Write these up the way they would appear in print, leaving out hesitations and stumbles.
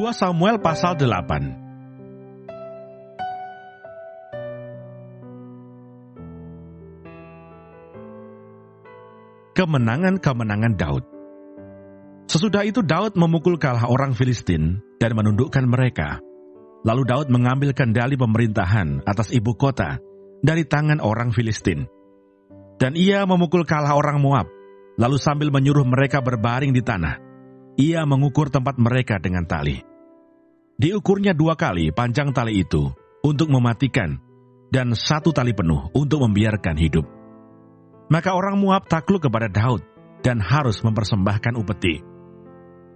2 Samuel pasal 8. Kemenangan-kemenangan Daud. Sesudah itu Daud memukul kalah orang Filistin dan menundukkan mereka. Lalu Daud mengambil kendali pemerintahan atas ibu kota dari tangan orang Filistin. Dan ia memukul kalah orang Moab, lalu sambil menyuruh mereka berbaring di tanah, ia mengukur tempat mereka dengan tali. Diukurnya 2 kali panjang tali itu untuk mematikan, dan 1 tali penuh untuk membiarkan hidup. Maka orang Moab takluk kepada Daud dan harus mempersembahkan upeti.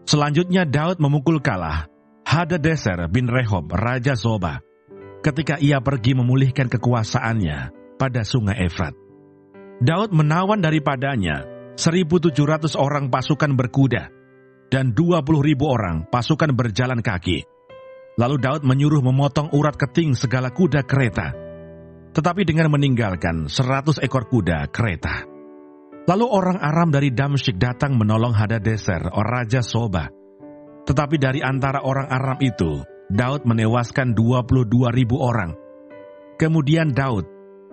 Selanjutnya Daud memukul kalah Hadadezer bin Rehob, Raja Zoba, ketika ia pergi memulihkan kekuasaannya pada sungai Efrat. Daud menawan daripadanya 1.700 orang pasukan berkuda dan 20.000 orang pasukan berjalan kaki. Lalu Daud menyuruh memotong urat keting segala kuda kereta, tetapi dengan meninggalkan 100 ekor kuda kereta. Lalu orang Aram dari Damsyik datang menolong Hadadezer, Raja Zoba. Tetapi dari antara orang Aram itu, Daud menewaskan 22.000 orang. Kemudian Daud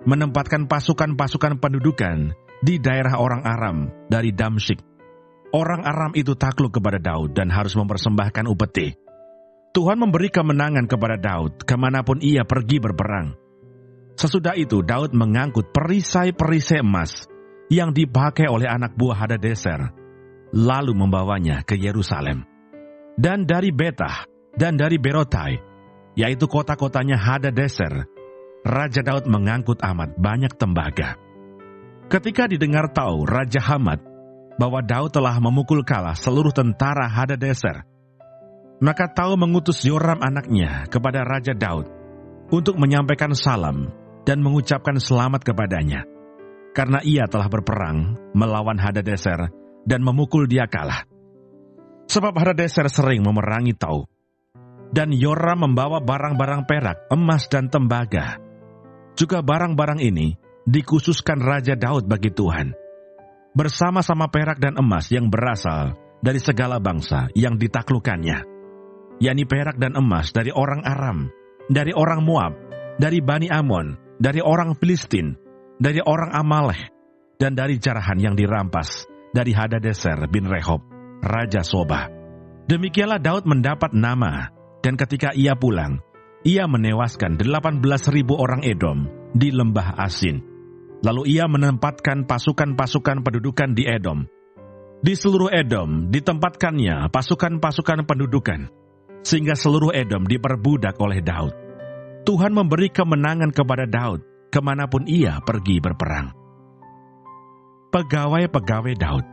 menempatkan pasukan-pasukan pendudukan di daerah orang Aram dari Damsyik. Orang Aram itu takluk kepada Daud dan harus mempersembahkan upeti. Tuhan memberi kemenangan kepada Daud kemanapun ia pergi berperang. Sesudah itu Daud mengangkut perisai-perisai emas yang dipakai oleh anak buah Hadadezer, lalu membawanya ke Yerusalem. Dan dari Betah dan dari Berotai, yaitu kota-kotanya Hadadezer, Raja Daud mengangkut amat banyak tembaga. Ketika didengar tahu Raja Hamat bahwa Daud telah memukul kalah seluruh tentara Hadadezer, maka Tahu mengutus Yoram anaknya kepada Raja Daud untuk menyampaikan salam dan mengucapkan selamat kepadanya, karena ia telah berperang melawan Hadadezer dan memukul dia kalah. Sebab Hadadezer sering memerangi Tahu. Dan Yoram membawa barang-barang perak, emas dan tembaga. Juga barang-barang ini dikhususkan Raja Daud bagi Tuhan, bersama-sama perak dan emas yang berasal dari segala bangsa yang ditaklukkannya, yakni perak dan emas dari orang Aram, dari orang Moab, dari Bani Amon, dari orang Filistin, dari orang Amalek, dan dari jarahan yang dirampas dari Hadadezer bin Rehob, Raja Zoba. Demikianlah Daud mendapat nama, dan ketika ia pulang, ia menewaskan 18.000 orang Edom di lembah Asin. Lalu ia menempatkan pasukan-pasukan pendudukan di Edom. Di seluruh Edom ditempatkannya pasukan-pasukan pendudukan, sehingga seluruh Edom diperbudak oleh Daud. Tuhan memberi kemenangan kepada Daud kemanapun ia pergi berperang. Pegawai-pegawai Daud.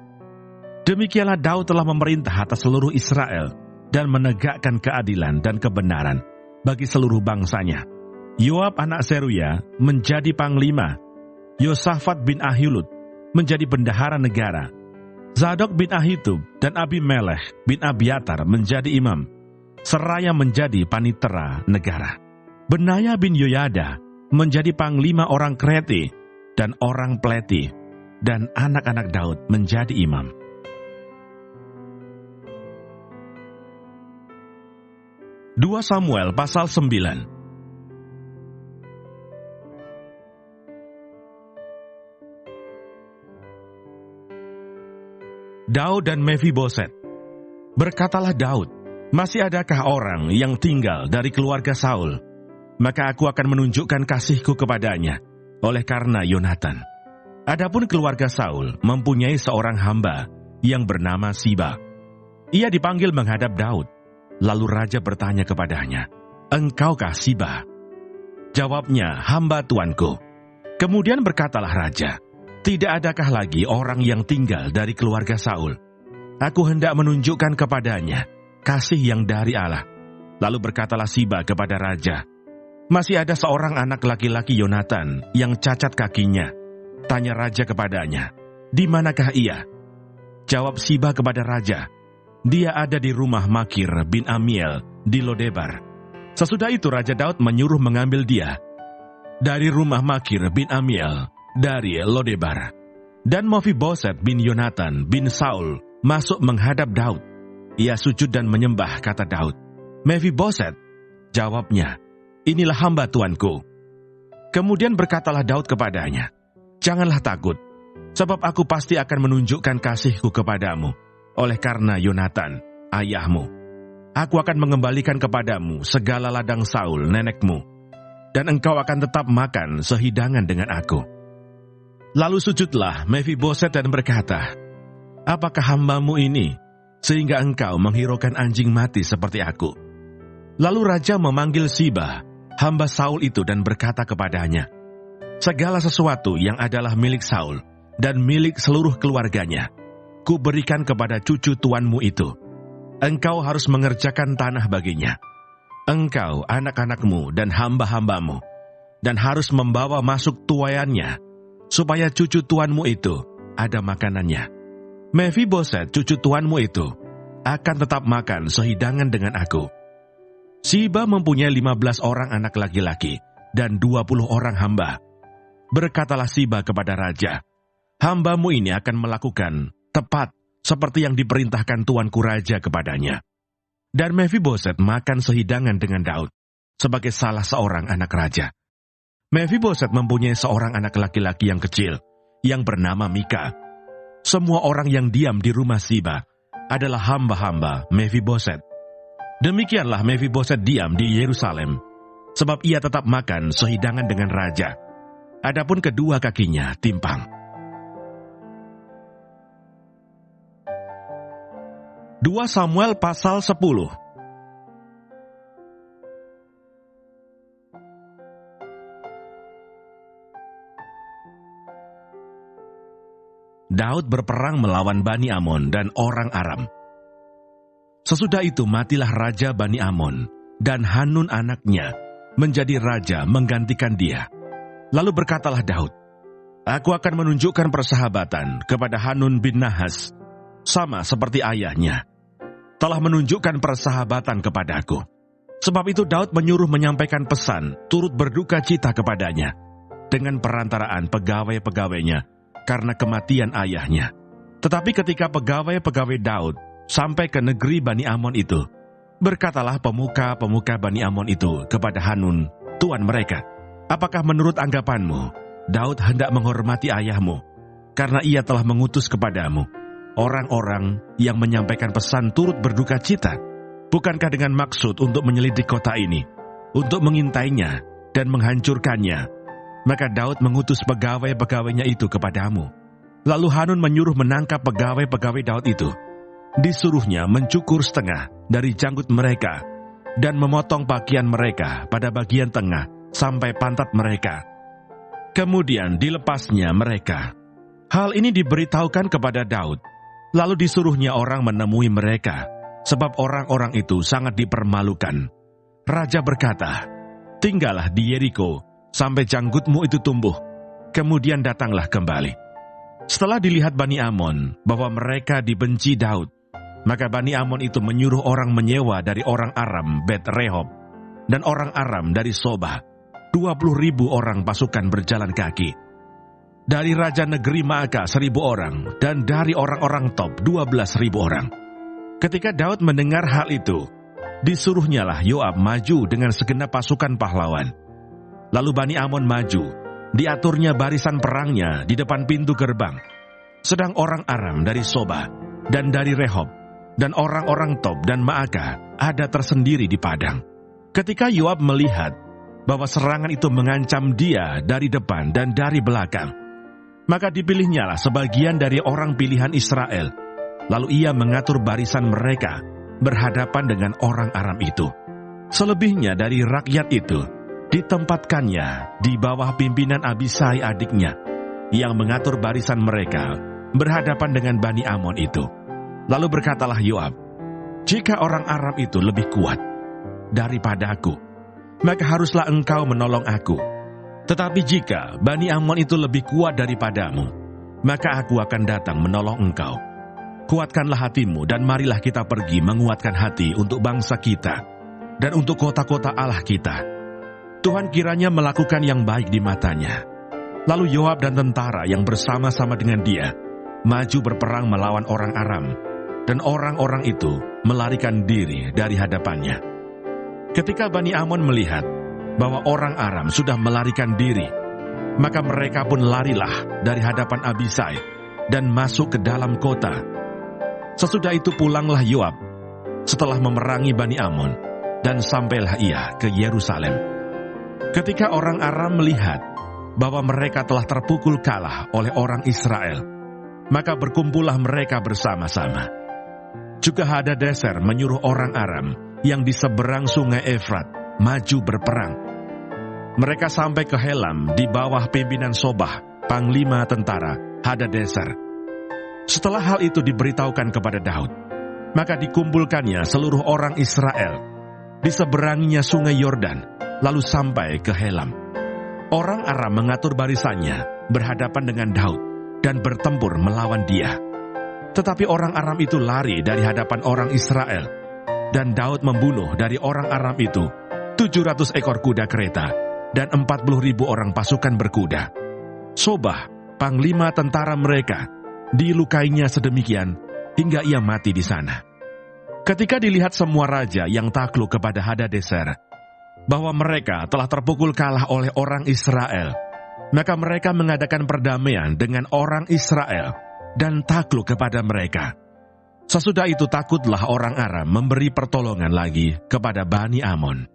Demikianlah Daud telah memerintah atas seluruh Israel dan menegakkan keadilan dan kebenaran bagi seluruh bangsanya. Yoab anak Seruya menjadi panglima, Yosafat bin Ahilud menjadi bendahara negara, Zadok bin Ahitub dan Abimelech bin Abiatar menjadi imam, seraya menjadi panitera negara. Benaya bin Yoyada menjadi panglima orang Kreti dan orang Pleti, dan anak-anak Daud menjadi imam. Dua Samuel pasal 9. Daud dan Mefiboset. Berkatalah Daud, "Masih adakah orang yang tinggal dari keluarga Saul? Maka aku akan menunjukkan kasihku kepadanya, oleh karena Yonatan." Adapun keluarga Saul mempunyai seorang hamba yang bernama Siba. Ia dipanggil menghadap Daud. Lalu raja bertanya kepadanya, "Engkaukah Siba?" Jawabnya, "Hamba tuanku." Kemudian berkatalah raja, "Tidak adakah lagi orang yang tinggal dari keluarga Saul? Aku hendak menunjukkan kepadanya kasih yang dari Allah." Lalu berkatalah Siba kepada raja, "Masih ada seorang anak laki-laki Yonatan yang cacat kakinya." Tanya raja kepadanya, "Di manakah ia?" Jawab Siba kepada raja, "Dia ada di rumah Makir bin Amiel di Lodebar." Sesudah itu Raja Daud menyuruh mengambil dia dari rumah Makir bin Amiel dari Lodebar. Dan Mefiboset bin Yonatan bin Saul masuk menghadap Daud. Ia sujud dan menyembah, kata Daud, "Mephiboset," jawabnya, "inilah hamba tuanku." Kemudian berkatalah Daud kepadanya, "Janganlah takut, sebab aku pasti akan menunjukkan kasihku kepadamu, oleh karena Yonatan, ayahmu. Aku akan mengembalikan kepadamu segala ladang Saul, nenekmu, dan engkau akan tetap makan sehidangan dengan aku." Lalu sujudlah Mephiboset dan berkata, "Apakah hambamu ini, sehingga engkau menghiraukan anjing mati seperti aku?" Lalu raja memanggil Siba, hamba Saul itu, dan berkata kepadanya, "Segala sesuatu yang adalah milik Saul dan milik seluruh keluarganya, kuberikan kepada cucu tuanmu itu. Engkau harus mengerjakan tanah baginya. Engkau, anak-anakmu, dan hamba-hambamu, dan harus membawa masuk tuaiannya, supaya cucu tuanmu itu ada makanannya. Mephiboset, cucu tuanmu itu, akan tetap makan sehidangan dengan aku." Siba mempunyai 15 orang anak laki-laki dan 20 orang hamba. Berkatalah Siba kepada raja, "Hambamu ini akan melakukan tepat seperti yang diperintahkan tuanku raja kepadanya." Dan Mephiboset makan sehidangan dengan Daud sebagai salah seorang anak raja. Mephiboset mempunyai seorang anak laki-laki yang kecil yang bernama Mika. Semua orang yang diam di rumah Siba adalah hamba-hamba Mephiboset. Demikianlah Mephiboset diam di Yerusalem, sebab ia tetap makan sehidangan dengan raja. Adapun kedua kakinya timpang. 2 Samuel pasal 10. Daud berperang melawan Bani Amon dan orang Aram. Sesudah itu matilah raja Bani Amon, dan Hanun anaknya menjadi raja menggantikan dia. Lalu berkatalah Daud, "Aku akan menunjukkan persahabatan kepada Hanun bin Nahas, sama seperti ayahnya telah menunjukkan persahabatan kepadaku." Sebab itu Daud menyuruh menyampaikan pesan turut berduka cita kepadanya dengan perantaraan pegawai-pegawainya karena kematian ayahnya. Tetapi ketika pegawai-pegawai Daud sampai ke negeri Bani Amon itu, berkatalah pemuka-pemuka Bani Amon itu kepada Hanun, tuan mereka, "Apakah menurut anggapanmu, Daud hendak menghormati ayahmu, karena ia telah mengutus kepadamu orang-orang yang menyampaikan pesan turut berduka cita? Bukankah dengan maksud untuk menyelidik kota ini, untuk mengintainya dan menghancurkannya? Maka Daud mengutus pegawai-pegawainya itu kepadamu." Lalu Hanun menyuruh menangkap pegawai-pegawai Daud itu. Disuruhnya mencukur setengah dari janggut mereka dan memotong pakaian mereka pada bagian tengah sampai pantat mereka. Kemudian dilepasnya mereka. Hal ini diberitahukan kepada Daud. Lalu disuruhnya orang menemui mereka, sebab orang-orang itu sangat dipermalukan. Raja berkata, "Tinggallah di Yeriko sampai janggutmu itu tumbuh, kemudian datanglah kembali." Setelah dilihat Bani Amon bahwa mereka dibenci Daud, maka Bani Amon itu menyuruh orang menyewa dari orang Aram Bet Rehob dan orang Aram dari Soba, 20.000 orang pasukan berjalan kaki. Dari raja negeri Maaka 1.000 orang, dan dari orang-orang top 12.000 orang. Ketika Daud mendengar hal itu, disuruhnyalah Yoab maju dengan segenap pasukan pahlawan. Lalu Bani Amon maju, diaturnya barisan perangnya di depan pintu gerbang. Sedang orang Aram dari Soba dan dari Rehob dan orang-orang Tob dan Maaka ada tersendiri di padang. Ketika Yoab melihat bahwa serangan itu mengancam dia dari depan dan dari belakang, maka dipilihnyalah sebagian dari orang pilihan Israel. Lalu ia mengatur barisan mereka berhadapan dengan orang Aram itu. Selebihnya dari rakyat itu ditempatkannya di bawah pimpinan Abisai adiknya, yang mengatur barisan mereka berhadapan dengan Bani Amon itu. Lalu berkatalah Yoab, "Jika orang Aram itu lebih kuat daripada aku, maka haruslah engkau menolong aku. Tetapi jika Bani Amon itu lebih kuat daripadamu, maka aku akan datang menolong engkau. Kuatkanlah hatimu dan marilah kita pergi menguatkan hati untuk bangsa kita dan untuk kota-kota Allah kita. Tuhan kiranya melakukan yang baik di matanya." Lalu Yoab dan tentara yang bersama-sama dengan dia maju berperang melawan orang Aram, dan orang-orang itu melarikan diri dari hadapannya. Ketika Bani Amon melihat bahwa orang Aram sudah melarikan diri, maka mereka pun larilah dari hadapan Abisai dan masuk ke dalam kota. Sesudah itu pulanglah Yoab setelah memerangi Bani Amon, dan sampailah ia ke Yerusalem. Ketika orang Aram melihat bahwa mereka telah terpukul kalah oleh orang Israel, maka berkumpullah mereka bersama-sama. Juga Hadadezer menyuruh orang Aram yang di seberang sungai Efrat maju berperang. Mereka sampai ke Helam di bawah pimpinan Sobah, panglima tentara Hadadezer. Setelah hal itu diberitahukan kepada Daud, maka dikumpulkannya seluruh orang Israel di seberanginya sungai Yordan, lalu sampai ke Helam. Orang Aram mengatur barisannya berhadapan dengan Daud dan bertempur melawan dia. Tetapi orang Aram itu lari dari hadapan orang Israel, dan Daud membunuh dari orang Aram itu 700 ekor kuda kereta dan 40.000 orang pasukan berkuda. Sobah, panglima tentara mereka, dilukainya sedemikian hingga ia mati di sana. Ketika dilihat semua raja yang takluk kepada Hadadezer bahwa mereka telah terpukul kalah oleh orang Israel, maka mereka mengadakan perdamaian dengan orang Israel dan takluk kepada mereka. Sesudah itu takutlah orang Aram memberi pertolongan lagi kepada Bani Amon.